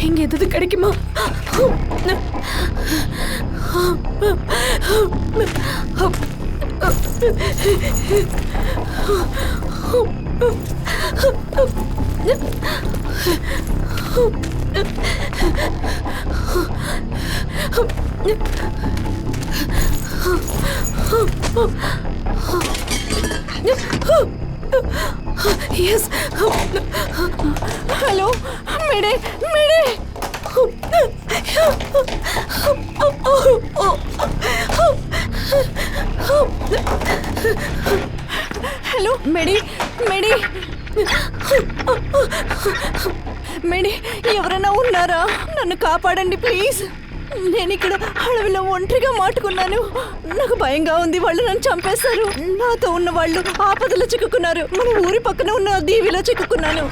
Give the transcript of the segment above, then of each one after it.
இங்க எது கிடைக்குமா? Yes. Hello. Mayday. Mayday. Hello. Mayday. Mayday. Mayday. ఎవరైనా ఉన్నారా? నన్ను కాపాడండి ప్లీజ్. నేను ఇక్కడ అడవిలో ఒంటరిగా మాటుకున్నాను. నాకు భయంగా ఉంది. వాళ్ళు నన్ను చంపేస్తారు. నాతో ఉన్న వాళ్ళు ఆపదలో చిక్కుకున్నారు. మన ఊరి పక్కన ఉన్న దీవిలో చిక్కుకున్నాను.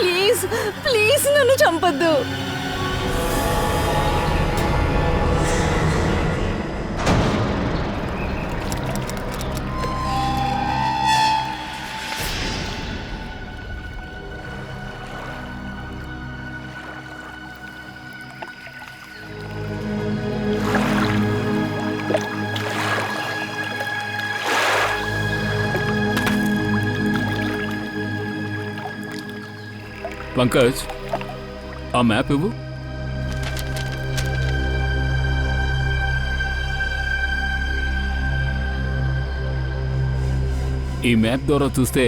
ప్లీజ్ ప్లీజ్ నన్ను చంపొద్దు. పంకజ్, ఆ మ్యాప్ ఇవ్వు. ఈ మ్యాప్ ద్వారా చూస్తే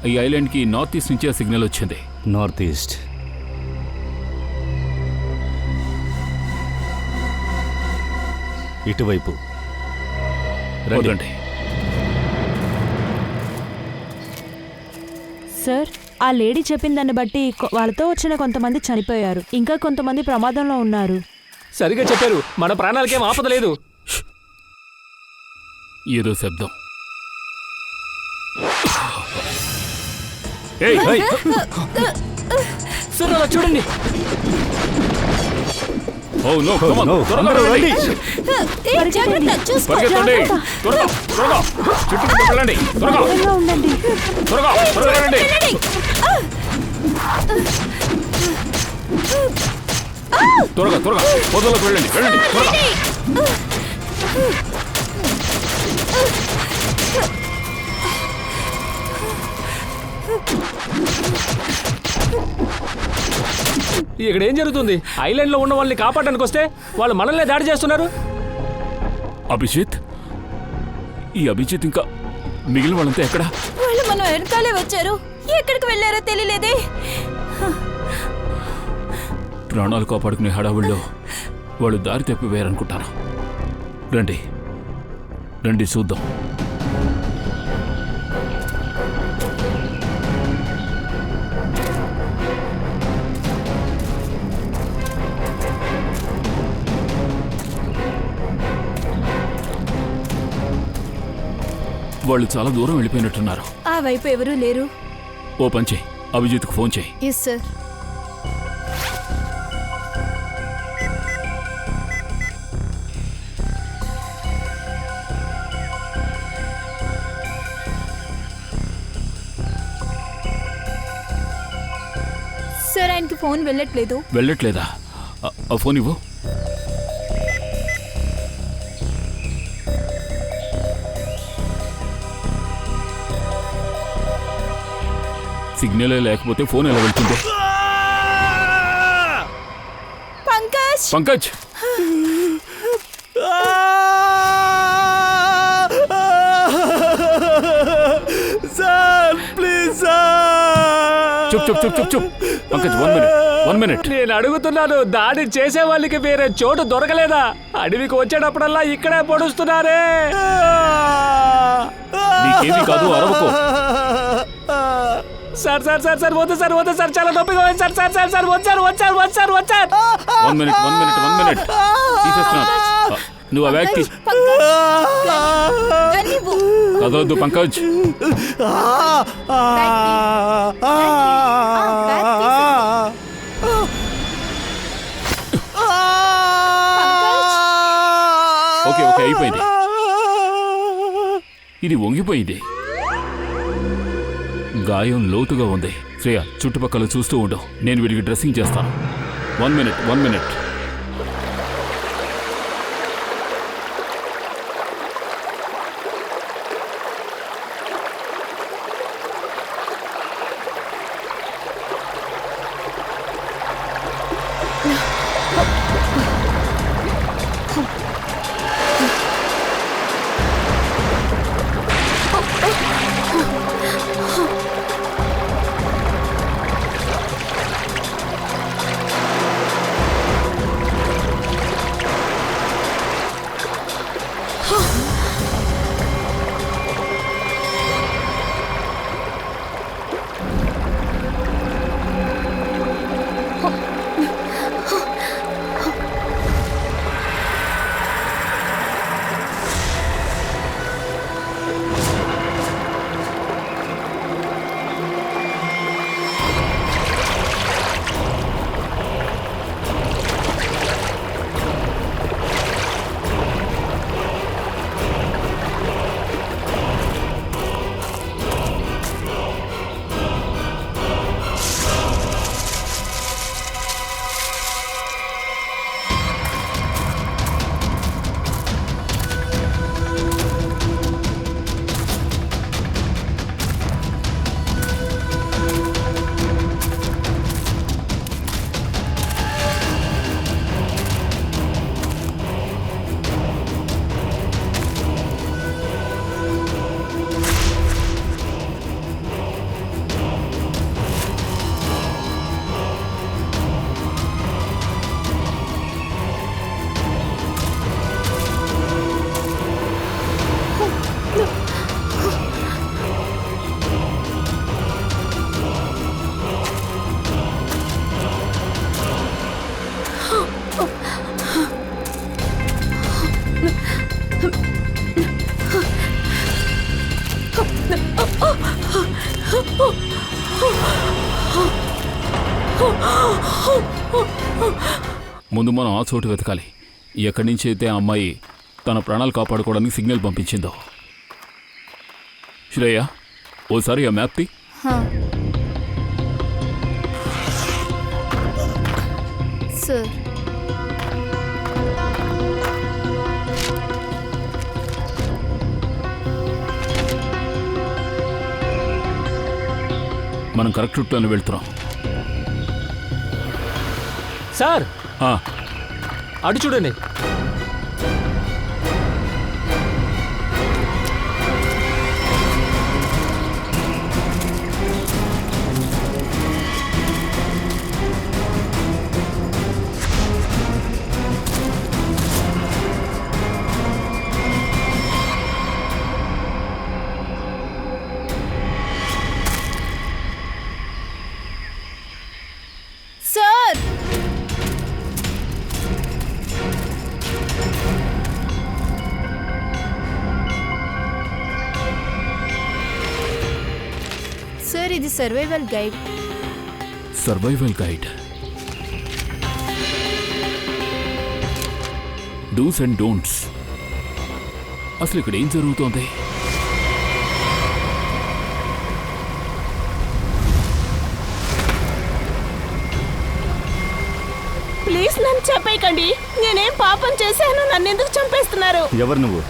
ఈ ఐలాండ్కి నార్త్ ఈస్ట్ నుంచే సిగ్నల్ వచ్చింది. North east. ఇటువైపు రండి. సార్, ఆ లేడీ చెప్పిన దాన్ని బట్టి వాళ్ళతో వచ్చిన కొంతమంది చనిపోయారు, ఇంకా కొంతమంది ప్రమాదంలో ఉన్నారు. సరిగా చెప్పారు. మన ప్రాణాలకేం ఆపద లేదు. ఏదో శబ్దం. సార్ అలా చూడండి. త్వరగా త్వరగా పొదలోకి వెళ్ళండి. వెళ్ళండి త్వరగా. ఇక్కడ ఏం జరుగుతుంది? ఐలాండ్ లో ఉన్న వాళ్ళని కాపాడడానికి వస్తే వాళ్ళు మనల్ని దాడి చేస్తున్నారు. అభిజిత్, ఈ అభిజిత్ ఇంకా మిగిలిన వాళ్ళంతా ఎక్కడ? వాళ్ళు మనం వెనకాలే వచ్చారు. ఎక్కడికి వెళ్ళారో తెలియలేదే. ప్రాణాలు కాపాడుకునే హడావుల్లో వాళ్ళు దారి తప్పిపోయారనుకుంటాను. రండి రండి చూద్దాం. వాళ్ళు చాలా దూరం వెళ్ళిపోయినట్టున్నారు. ఆ వైపు ఎవరూ లేరు. ఓ పని చేయి, అభిజిత్కు ఫోన్ చేయి. Yes sir. ఫోన్ వెళ్ళట్లేదు. వెళ్ళట్లేదా? ఆ ఫోన్ ఇవ్వు. సిగ్నలే లేకపోతే ఫోన్ ఎలా వెళ్తుంది? Pankaj Pankaj, sir please sir. చుప్ చుప్ చుప్ చుప్ చుప్. పంకజ్, 1 మినిట్. నేను అడుగుతున్నాను, దాడి చేసే వాళ్ళకి వేరే చోటు దొరకలేదా? అడవికి వచ్చేటప్పుడల్లా ఇక్కడే పొడుస్తున్నారే. నీకేమీ కాదు, అరవకు. సార్ సార్ సార్ సార్ వద్దు సార్, వద్దు సార్, చాలా నొప్పిగా ఉంది సార్. సార్ సార్ సార్ వచ్చారు వచ్చారు వచ్చారు వచ్చారు. 1 మినిట్. తీసేస్తున్నా. నువ్వు ఆ బ్యాగ్ తీసి కదవద్దు పంకజ్. ఓకే అయిపోయింది. ఇది వంగిపోయింది. గాయం లోతుగా ఉంది. శ్రేయ, చుట్టుపక్కల చూస్తూ ఉండు, నేను వీడికి డ్రెస్సింగ్ చేస్తాను. 1 మినిట్. ముందు మనం ఆ చోటు వెతకాలి. ఎక్కడి నుంచి అయితే ఆ అమ్మాయి తన ప్రాణాలు కాపాడుకోవడానికి సిగ్నల్ పంపించిందో. శ్రేయ, ఓసారి ఆ మ్యాప్ తీ. సార్, మనం కరెక్ట్ రూట్లోనే వెళ్తున్నాం. సార్ అటు చూడండి. సార్, సార్ ఇది survival guide. Survival guide, dos and don'ts. అసలు ఇక్కడ ఏం జరుగుతోంది? ప్లీజ్ నన్ను చెప్పేయకండి. నేనేం పాపం చేశాను, నన్ను ఎందుకు చంపేస్తున్నారు? ఎవరు నువ్వు?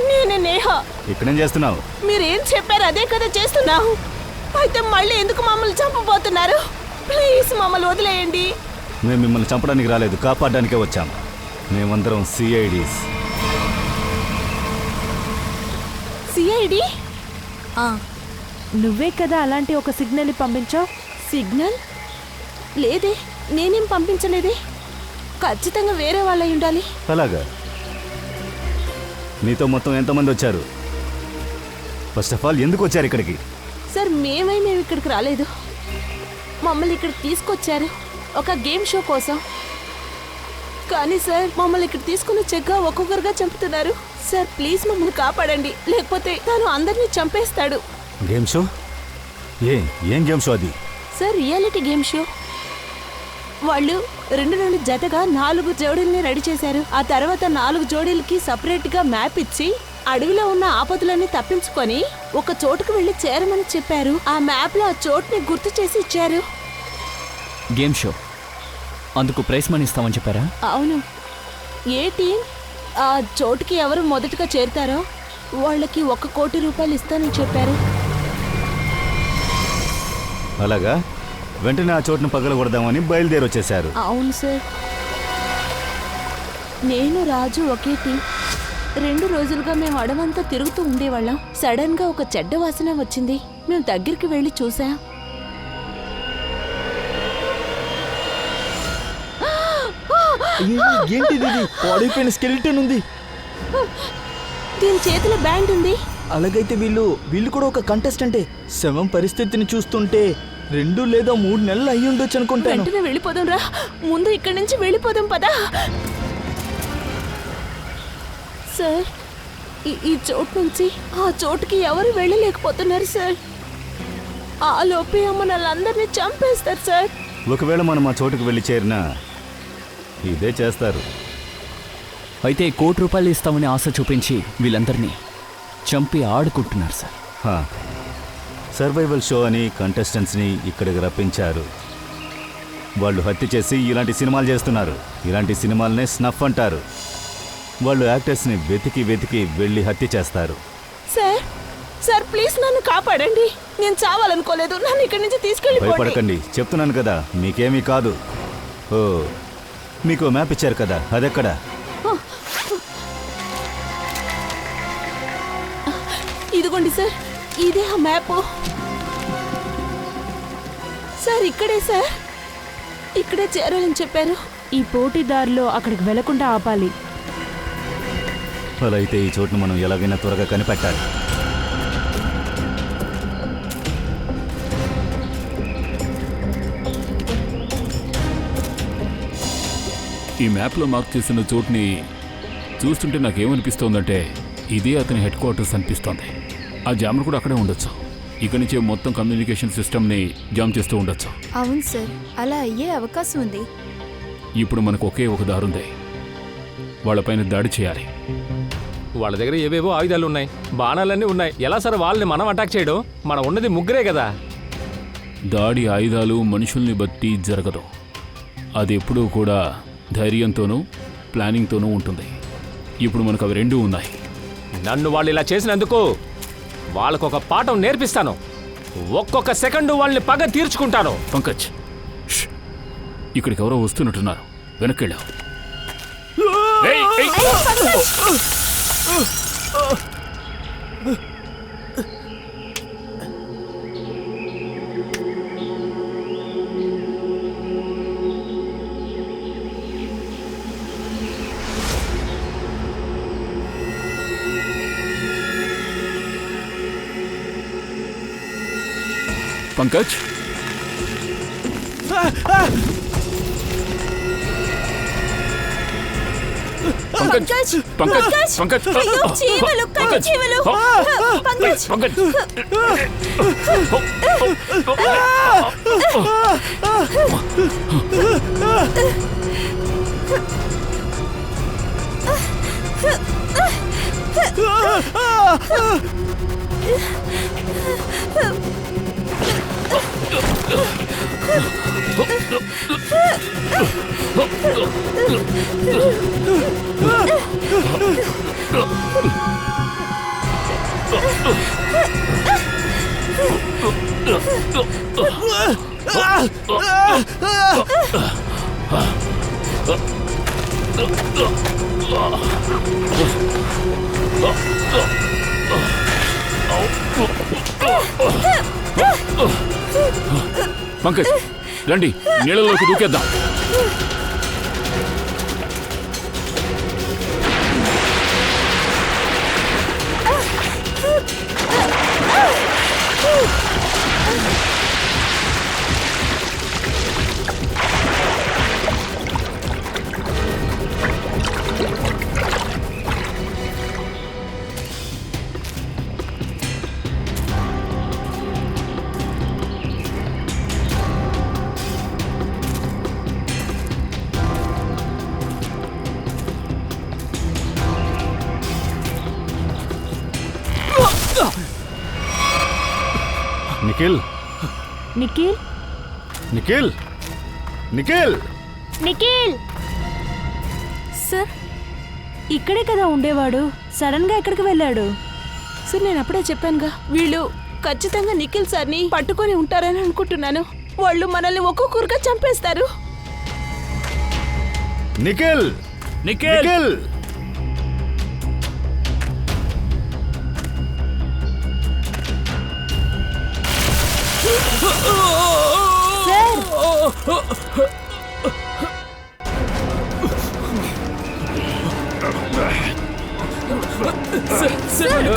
నేను నేహ. ఇక్కడేం చేస్తున్నావు? మీరేం చెప్పారు అదే కదా చేస్తున్నావు. అయితే మళ్ళీ ఎందుకు మమ్మల్ని చంపబోతున్నారు? ప్లీజ్ మమ్మల్ని వదిలేయండి. మేము మిమ్మల్ని చంపడానికి రాలేదు, కాపాడడానికే వచ్చాం. మేమందరం సిఐడీస్. సిఐడి? నువ్వే కదా అలాంటి ఒక సిగ్నల్ పంపించావు. సిగ్నల్ లేదే, నేనేం పంపించలేదే. ఖచ్చితంగా వేరే వాళ్ళై ఉండాలి. అలాగా? నీతో మొత్తం ఎంతమంది వచ్చారు? ఫస్ట్ ఆఫ్ ఆల్ ఎందుకు వచ్చారు ఇక్కడికి? సార్ మేము ఇక్కడికి రాలేదు. మమ్మల్ని ఇక్కడికి తీసుకొచ్చారు ఒక గేమ్ షో కోసం. కానీ సార్ మమ్మల్ని ఇక్కడ తీసుకుని చెగ్గా ఒక్కొక్కరుగా చంపుతున్నారు. సార్ ప్లీజ్ మమ్మల్ని కాపాడండి, లేకపోతే తను అందరినీ చంపేస్తాడు. Game show? ఏం గేమ్ షో అది? Sir reality game show. వాళ్ళు 2 జతగా 4 జోడీల్ని రెడీ చేశారు. ఆ తర్వాత 4 జోడీలకి సపరేట్ గా మ్యాప్ ఇచ్చి అడవిలో ఉన్న ఆపదలన్నీ తప్పించుకొని ఒక చోటుకు వెళ్లి చేరమని చెప్పారు. ఆ మ్యాప్ లో ఆ చోటుని గుర్తు చేసి ఇచ్చారు. గేమ్ షో అందుకు ప్రైజ్ మనీ ఇస్తామని చెప్పారా? అవును. ఏ టీం ఆ చోటుకి ఎవరు మొదటగా చేరుతారో వాళ్ళకి 1 కోటి రూపాయలు ఇస్తానని చెప్పారు. అలాగా? వెంటనే ఆ చోటును పగలగొడదామని బయలుదేరి వచ్చేశారు. అవును సార్. నేను రాజు ఒకే టీం. 2 రోజులుగా మేము అడవంతా తిరుగుతూ ఉండేవాళ్ళం. సడన్ గా ఒక చెడ్డ వాసన వచ్చింది. మేము దగ్గరికి వెళ్ళి చూసాం. ఏంటిది? పాడైపోయిన స్కెలిటన్ ఉంది. దీని చేతిలో బ్యాండ్ ఉంది. అలాగైతే వీళ్ళు కూడా ఒక కంటెస్టెంటే. శవం పరిస్థితిని చూస్తుంటే 2 లేదా 3 నెలలు అయ్యి ఉండొచ్చు అనుకుంటాను. వెంటనే వెళ్ళిపోదాం రా. ముందు ఇక్కడి నుంచి వెళ్ళిపోదాం పదా. సార్ ఈ చోటు నుంచి ఆ చోటుకి ఎవరు వెళ్ళలేకపోతున్నారు సార్. ఆ లోపే మనల్ని చంపేస్తారు సార్. ఒకవేళ మనం ఆ చోటుకు వెళ్ళి చేరినా ఇదే చేస్తారు. అయితే 1 కోటి రూపాయలు ఇస్తామని ఆశ చూపించి వీళ్ళందరినీ చంపి ఆడుకుంటున్నారు సార్. సర్వైవల్ షో అని కంటెస్టెంట్స్ని ఇక్కడికి రప్పించారు. వాళ్ళు హత్య చేసి ఇలాంటి సినిమాలు చేస్తున్నారు. ఇలాంటి సినిమాలనే స్నఫ్ అంటారు. వాళ్ళు యాక్టర్స్ని వెతికి వెళ్ళి హత్య చేస్తారు. సార్ ప్లీజ్ నన్ను కాపాడండి. నేను చావాలనుకోలేదు. నన్ను ఇక్కడి నుంచి తీసుకెళ్ళిపోండి. భయపడకండి, చెప్తున్నాను కదా మీకేమీ కాదు. ఓ, మీకు మ్యాప్ ఇచ్చారు కదా, అదెక్కడ? ఇదిగోండి సార్, ఇదే ఆ మ్యాప్. సార్ ఇక్కడే సార్, ఇక్కడే చేరాలని చెప్పారు. ఈ పోటీదారులు అక్కడికి వెళ్లకుండా ఆపాలి. అలా అయితే ఈ చోటును మనం ఎలాగైనా త్వరగా కనిపెట్టాలి. ఈ మ్యాప్లో మార్క్ చేసిన చోటుని చూస్తుంటే నాకేమనిపిస్తోందంటే ఇదే అతని హెడ్ క్వార్టర్స్ అనిపిస్తోంది. ఆ జామర్ కూడా అక్కడే ఉండొచ్చు. ఇక్కడి నుంచే మొత్తం కమ్యూనికేషన్ సిస్టమ్ని జామ్ చేస్తూ ఉండొచ్చు. అవును సార్, అలా అయ్యే అవకాశం ఉంది. ఇప్పుడు మనకు ఒకే ఒక దారుంది. వాళ్ళపైన దాడి చేయాలి. వాళ్ళ దగ్గర ఏవేవో ఆయుధాలు ఉన్నాయి, బాణాలన్నీ ఉన్నాయి. ఎలా సార్ వాళ్ళని మనం అటాక్ చేయడం? మనం ఉన్నది 3 కదా. దాడి ఆయుధాలు మనుషుల్ని బట్టి జరగదు. అది ఎప్పుడూ కూడా ధైర్యంతోనూ ప్లానింగ్తోనూ ఉంటుంది. ఇప్పుడు మనకు అవి 2 ఉన్నాయి. నన్ను వాళ్ళు ఇలా చేసినందుకు వాళ్ళకొక పాఠం నేర్పిస్తాను. ఒక్కొక్క సెకండు వాళ్ళని పగ తీర్చుకుంటాను. పంకజ్, ఇక్కడికి ఎవరో వస్తున్నట్టున్నారు. వెనక్కి పంకజ్, పంకజ్, పంకజ్, పంకజ్, చీమలు, కన్ను చీమలు. పంకజ్, పంకజ్. పంకజ్ రండి, నీళ్ళలోకి దూకేద్దాం. నిఖిల్, నిఖిల్ నిఖిల్, నిఖిల్! నిఖిల్ సార్ ఇక్కడే కదా ఉండేవాడు, సడన్ గా ఎక్కడికి వెళ్ళాడు? సార్ నేను అప్పుడే చెప్పానుగా, వీళ్ళు ఖచ్చితంగా నిఖిల్ సార్ని పట్టుకొని ఉంటారని అనుకుంటున్నాను. వాళ్ళు మనల్ని ఒక్కొక్కరుగా చంపేస్తారు. నిఖిల్! నిఖిల్! నిఖిల్!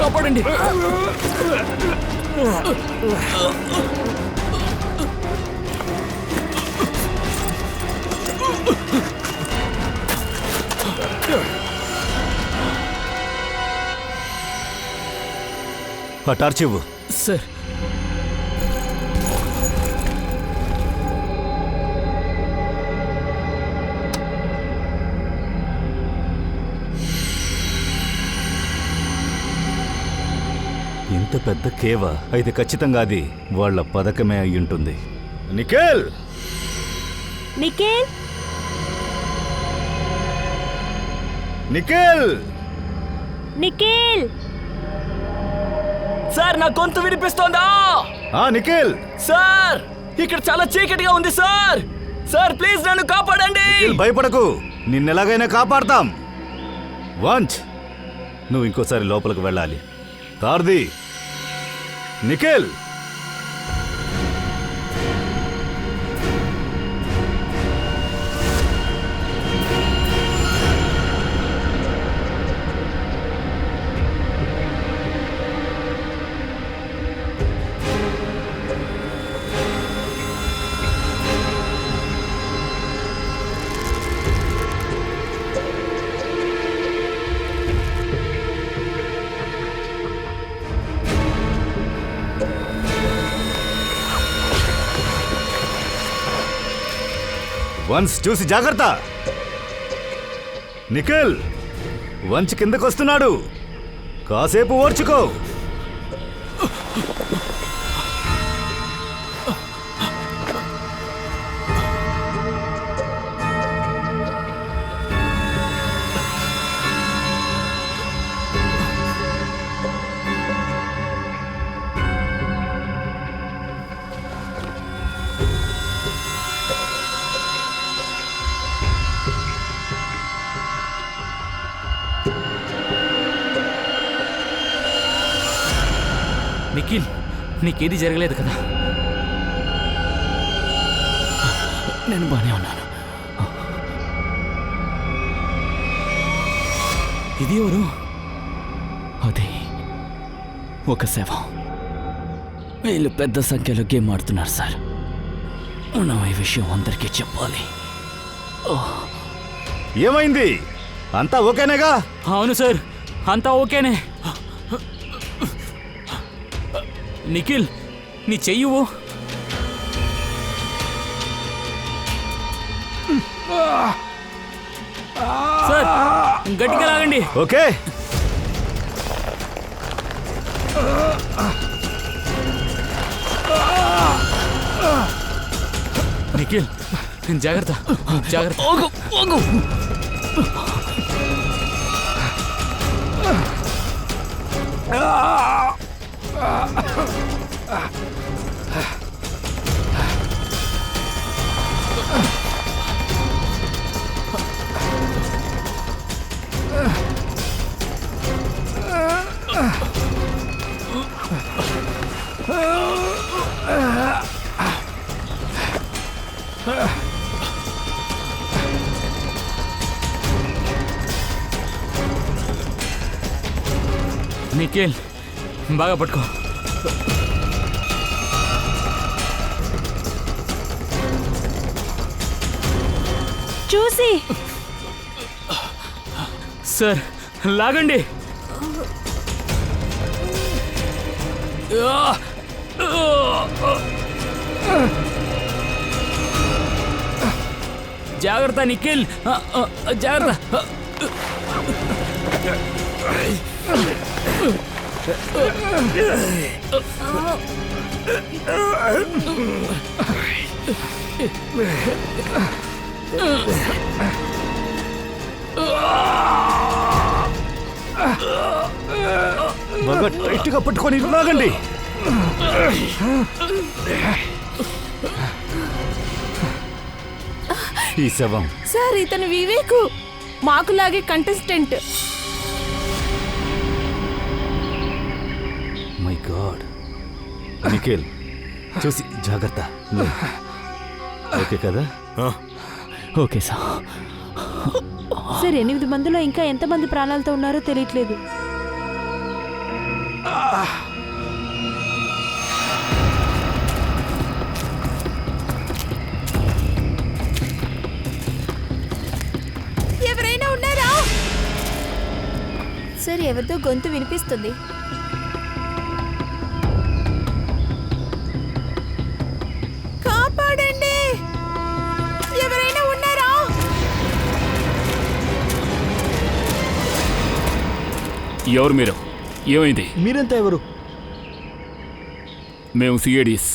కాపాడండి. ఆ టార్చ్ ఇవ్వు. సార్, ఇంత పెద్ద కేవ అయితే ఖచ్చితంగా అది వాళ్ళ పథకమే అయి ఉంటుంది. నిఖిల్! నిఖిల్ నిఖిల్! నిఖిల్ సార్ నా గొంతు వినిపిస్తోందా? నిఖిల్! సార్, ఇక్కడ చాలా చీకటిగా ఉంది సార్. సార్ ప్లీజ్ నన్ను కాపాడండి. నిఖిల్, భయపడకు, నిన్నెలాగైనా కాపాడతాం. వంచ్, నువ్వు ఇంకోసారి లోపలికి వెళ్ళాలి. తార్ది, నిఖిల్! వన్స్ చూసి జాగ్రత్త. నిఖిల్, వంచ్ కిందకొస్తున్నాడు, కాసేపు ఓర్చుకో. నిఖిల్, నీకేది జరగలేదు కదా? నేను బానే ఉన్నాను. ఇది ఎవరు? అది ఒక శవం. వీళ్ళు పెద్ద సంఖ్యలో గేమ్ ఆడుతున్నారు సార్. మనం ఈ విషయం అందరికీ చెప్పాలి. ఏమైంది? అంతా ఓకేనేగా? అవును సార్, అంతా ఓకేనే. నిఖిల్, నీ చెయ్యవు. సార్ గట్టిగా లాగండి. ఓకే. నిఖిల్ జాగ్రత్త జాగ్రత్త. నిఖిల్ బాగా పట్టుకో. చూసి సార్ లాగండి. జాగ్రత్త నిఖిల్, జాగ్రత్త. బాగా టైట్గా పట్టుకొని లాగండి. ఈ శవం సార్ ఇతను వివేకు, మాకులాగే కంటెస్టెంట్. My god. నిఖిల్ చూసి జాగ్రత్త. ఓకే కదా? Okay sir. సార్ 8 మందిలో ఇంకా ఎంతమంది ప్రాణాలతో ఉన్నారో తెలియట్లేదు. ఎవరైనా ఉన్నారా? సార్ ఎవరిదో గొంతు వినిపిస్తుంది. కాపాడండి, ఎవరైనా ఉన్నారా? ఎవరు మీరు? ఏమైంది? మీరెంత ఎవరు? మేము సిఐడీస్.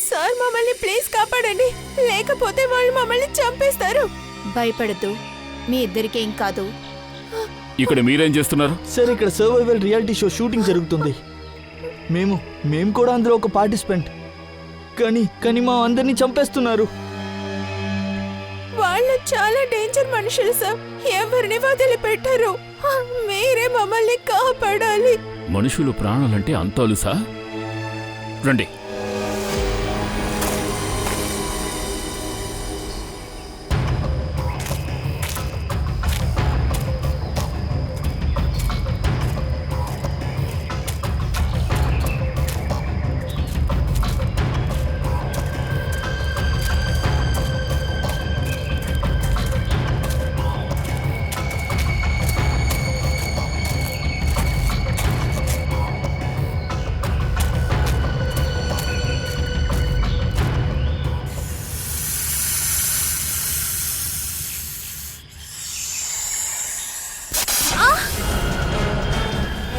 సార్ మమ్మల్ని ప్లీజ్ కాపాడండి, లేకపోతే వాళ్ళు మమ్మల్ని చంపేస్తారు. భయపడద్దు, మీ ఇద్దరికేం కాదు. ఇక్కడ మీరేం చేస్తున్నారు? సార్ ఇక్కడ సర్వైవల్ రియాలిటీ షో షూటింగ్ జరుగుతుంది. మేము కూడా అందులో ఒక పార్టిసిపెంట్. కానీ మా అందరినీ చంపేస్తున్నారు. వాళ్ళు చాలా డేంజర్ మనుషులు సార్, ఎవరిని వదిలిపెట్టరు. మీరే మమ్మల్ని కాపాడాలి. మనుషులు ప్రాణాలంటే అంతాలుసా? రండి.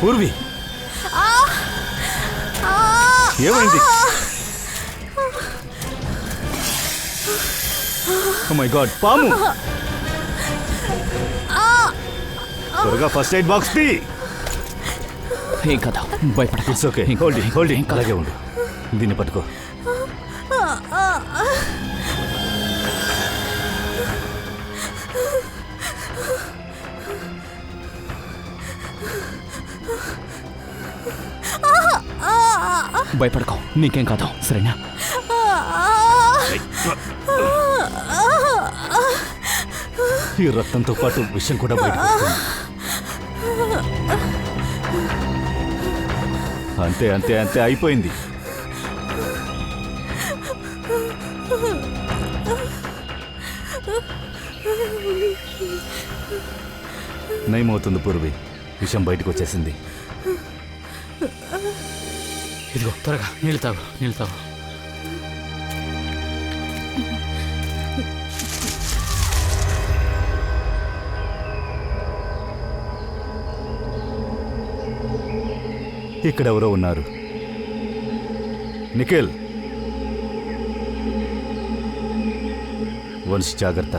పూర్వి ఏమైంది? ఓ మై గాడ్, పాము! త్వరగా ఫస్ట్ ఎయిడ్ బాక్స్ తీ. ఏం కదా, భయపడకు. It's okay. Hold it. అలాగే ఉండు. దీన్ని పట్టుకో. భయపడకు, నీకేం కాదు, సరేనా? ఈ రక్తంతో పాటు విషం కూడా బయటకు వస్తుంది. అంతే అంతే అంతే, అయిపోయింది. నయమవుతుంది పూర్వి, విషం బయటకు వచ్చేసింది. ఇదిగో త్వరగా నీళ్ళు తాగు, నీళ్ళు తాగు. ఇక్కడెవరో ఉన్నారు. నిఖిల్, వంశీ జాగ్రత్త.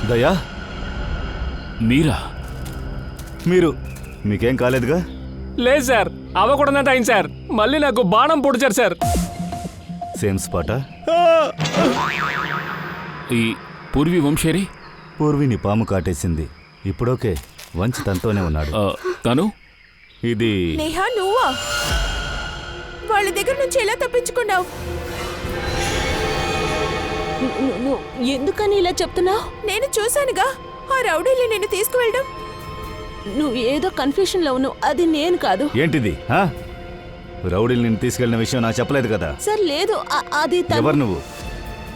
దయా, మీరా? మీకేం కాలేదుగా? లేదు సార్, అవ్వకూడదంటే అయింది సార్. మళ్ళీ నాకు బాణం పొడిచారు సార్. Same Sparta? ఈ పూర్వీ వంశేరి? పూర్విని పాము కాటేసింది. ఇప్పుడోకే, వంశీ తనతోనే ఉన్నాడు. తను? ఇది నేహా, నువ్వా? వాళ్ళ దగ్గర నుంచి ఎలా తప్పించుకున్నావు? ఎందుకని ఇలా చెప్తున్నావు? నేను చూశానుగా ఆ రౌడీలు నిన్ను తీసుకువెళ్ళడం. నువ్వు ఏదో కన్ఫ్యూషన్ లో ఉన్నావు. అది నేను కాదు. ఏంటిది? రౌడీలు నిన్ను తీసుకెళ్లిన విషయం నాకు చెప్పలేదు కదా? సార్ లేదు, అది ఎవరు నువ్వు?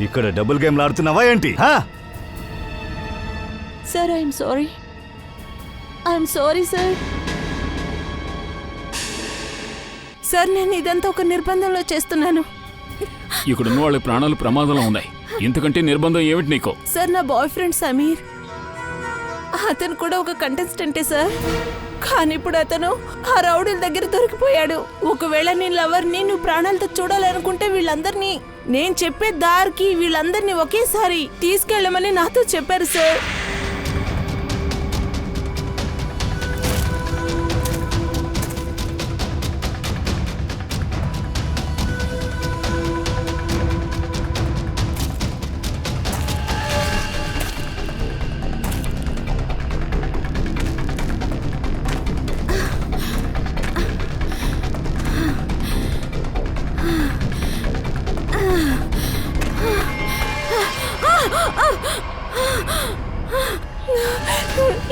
ఇక్కడ డబుల్ గేమ్లు ఆడుతున్నావా ఏంటి? Sir I'm sorry sir. Sir, నేను ఇదంతా ఒక నిర్బంధంలో చేస్తున్నాను. ఇక్కడ ఉన్న వాళ్ళ ప్రాణాలు ప్రమాదంలో ఉన్నాయి. ఇంతకంటే నిర్బంధం ఏమిటి నీకు? సార్, నా బాయ్ ఫ్రెండ్ సమీర్, అతను కూడా ఒక కంటెస్టెంటే సార్. కానీ ఇప్పుడు అతను ఆ రౌడీల దగ్గర దొరికిపోయాడు. ఒకవేళ నీ లవర్ని నువ్వు ప్రాణాలతో చూడాలనుకుంటే వీళ్ళందరినీ, నేను చెప్పే దారికి వీళ్ళందరినీ ఒకేసారి తీసుకెళ్ళమని నాతో చెప్పారు సార్.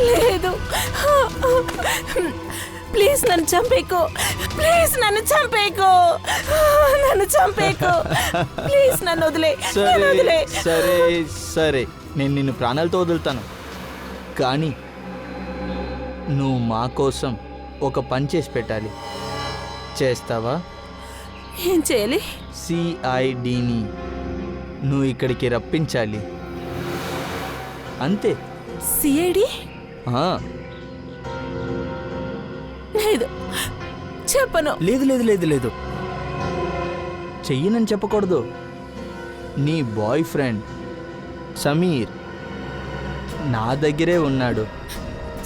లేదు, ప్లీజ్ నన్ను చంపేకో. ప్లీజ్ నన్ను చంపేకో. ప్లీజ్ నన్ను వదిలే. సరే సరే, నేను నిన్ను ప్రాణాలతో వదులుతాను. కానీ నువ్వు మా కోసం ఒక పని చేసి పెట్టాలి. చేస్తావా? ఏం చేయాలి? సిఐడిని నువ్వు ఇక్కడికి రప్పించాలి. అంతే. సిఐడి? లేదు, చెప్పను. లేదు లేదు లేదు లేదు, చెయ్యనని చెప్పకూడదు. నీ బాయ్ ఫ్రెండ్ సమీర్ నా దగ్గరే ఉన్నాడు.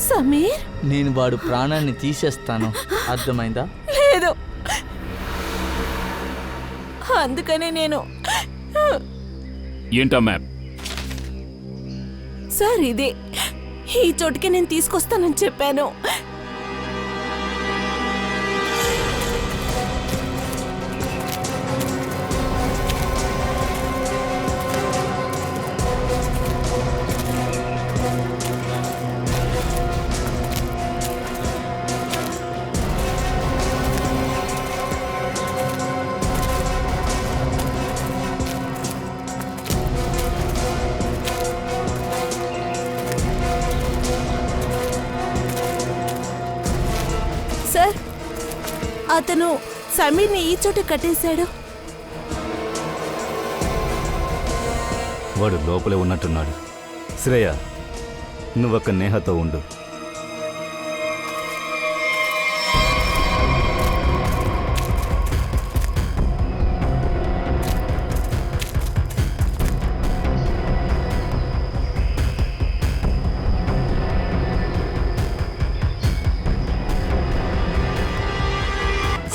సమీర్? నేను వాడు ప్రాణాన్ని తీసేస్తాను. అర్థమైందా? లేదు, అందుకనే నేను. ఏంటా మ్యాప్? సార్, ఇదే ఈ చోటుకి నేను తీసుకొస్తానని చెప్పాను. సార్, అతను సమీర్ని ఈ చోట కట్టేశాడు. వాడు లోపలే ఉన్నట్టున్నాడు. శ్రేయ, నువ్వొక్క నేహతో ఉండు.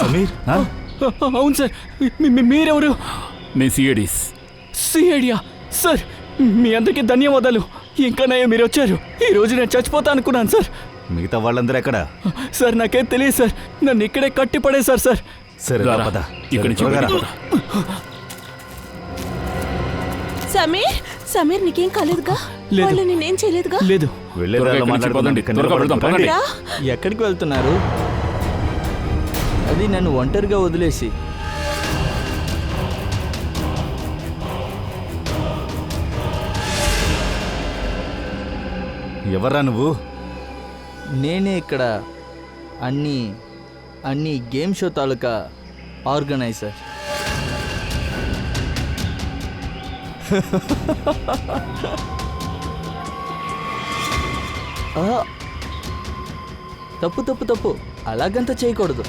సమీర్, అవును సార్. మీరెవరు? మేము సిఐడీస్. సిఐడియా? సార్, మీ అందరికీ ధన్యవాదాలు. ఇంకా నయ్య మీరు వచ్చారు. ఈ రోజు నేను చచ్చిపోతా అనుకున్నాను సార్. మిగతా వాళ్ళందరూ ఎక్కడా? సార్, నాకేం తెలియదు సార్. నన్ను ఇక్కడే కట్టి పడేశారు సార్. సరే, రారా, పద. ఇక్కడి నుంచి త్వరగా రా. బయటికి రా. సమీర్ నీకేం కాలేదుగా? లేదు. వాళ్ళు నేనేం చేయలేదుగా? లేదు. వెళ్ళే త్వరగా దారిలో ఇక్కడి నుంచి మాట్లాడుకుందాం. పదండి. ఇక్కడ త్వరగా వెళ్దాం, నిలబడకు. పదండి. రా. ఎక్కడికి వెళ్తున్నారు? అది నన్ను ఒంటరిగా వదిలేసి. ఎవర్రా నువ్వు? నేనే ఇక్కడ అన్ని గేమ్ షో తాలూకా ఆర్గనైజర్. తప్పు తప్పు తప్పు, అలాగంతా చేయకూడదు.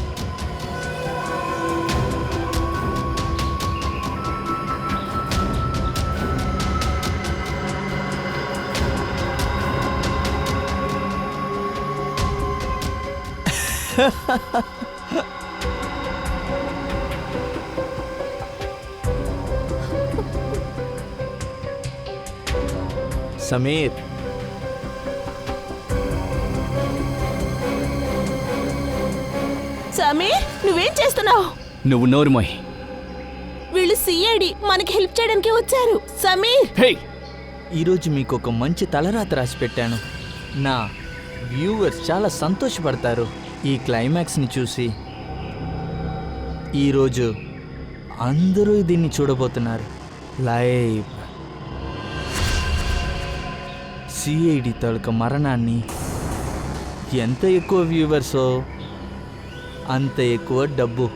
సమీర్, సమీర్ నువ్వేం చేస్తున్నావు? నువ్వు నోరు మోయ్. వీళ్ళు సిఐడి మనకి హెల్ప్ చేయడానికి వచ్చారు. సమీర్, హే, ఈరోజు మీకు ఒక మంచి తలరాత రాసి పెట్టాను. నా వ్యూవర్స్ చాలా సంతోషపడతారు ఈ క్లైమాక్స్ని చూసి. ఈరోజు అందరూ దీన్ని చూడబోతున్నారు లైవ్. సిఐడి తాలూకా మరణాన్ని ఎంత ఎక్కువ వ్యూవర్సో అంత ఎక్కువ డబ్బు.